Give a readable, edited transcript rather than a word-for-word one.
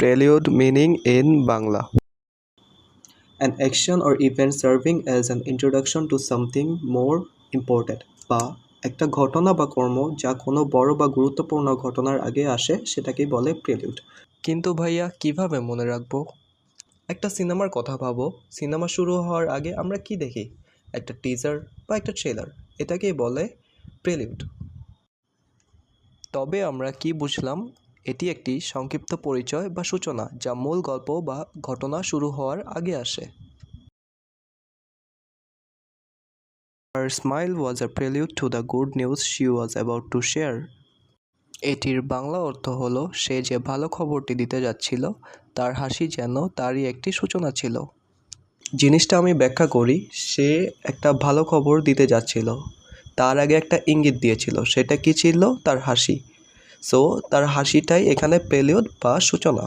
Prelude meaning in Bangla. An action or event serving as an introduction to something more important বা একটা ঘটনা বা কর্ম যা কোনো বড় বা গুরুত্বপূর্ণ ঘটনার আগে আসে সেটাকেই বলে প্রেলিউড। কিন্তু ভাইয়া কিভাবে মনে রাখবো? একটা সিনেমার কথা ভাবো, সিনেমা শুরু হওয়ার আগে আমরা কি দেখি? একটা টিজার বা একটা ট্রেলার, এটাকেই বলে প্রেলিউড। তবে আমরা কি বুঝলাম? এটি একটি সংক্ষিপ্ত পরিচয় বা সূচনা যা মূল গল্প বা ঘটনা শুরু হওয়ার আগে আসে। Her smile was a prelude to the good news she was about to share. এটির বাংলা অর্থ হলো সে যে ভালো খবরটি দিতে যাচ্ছিল তার হাসি যেন তারই একটি সূচনা ছিল। জিনিসটা আমি ব্যাখ্যা করি, সে একটা ভালো খবর দিতে যাচ্ছিল, তার আগে একটা ইঙ্গিত দিয়েছিল, সেটা কি ছিল? তার হাসি। সো তার হাসিটাই এখানে প্রেলিউড বা সূচনা।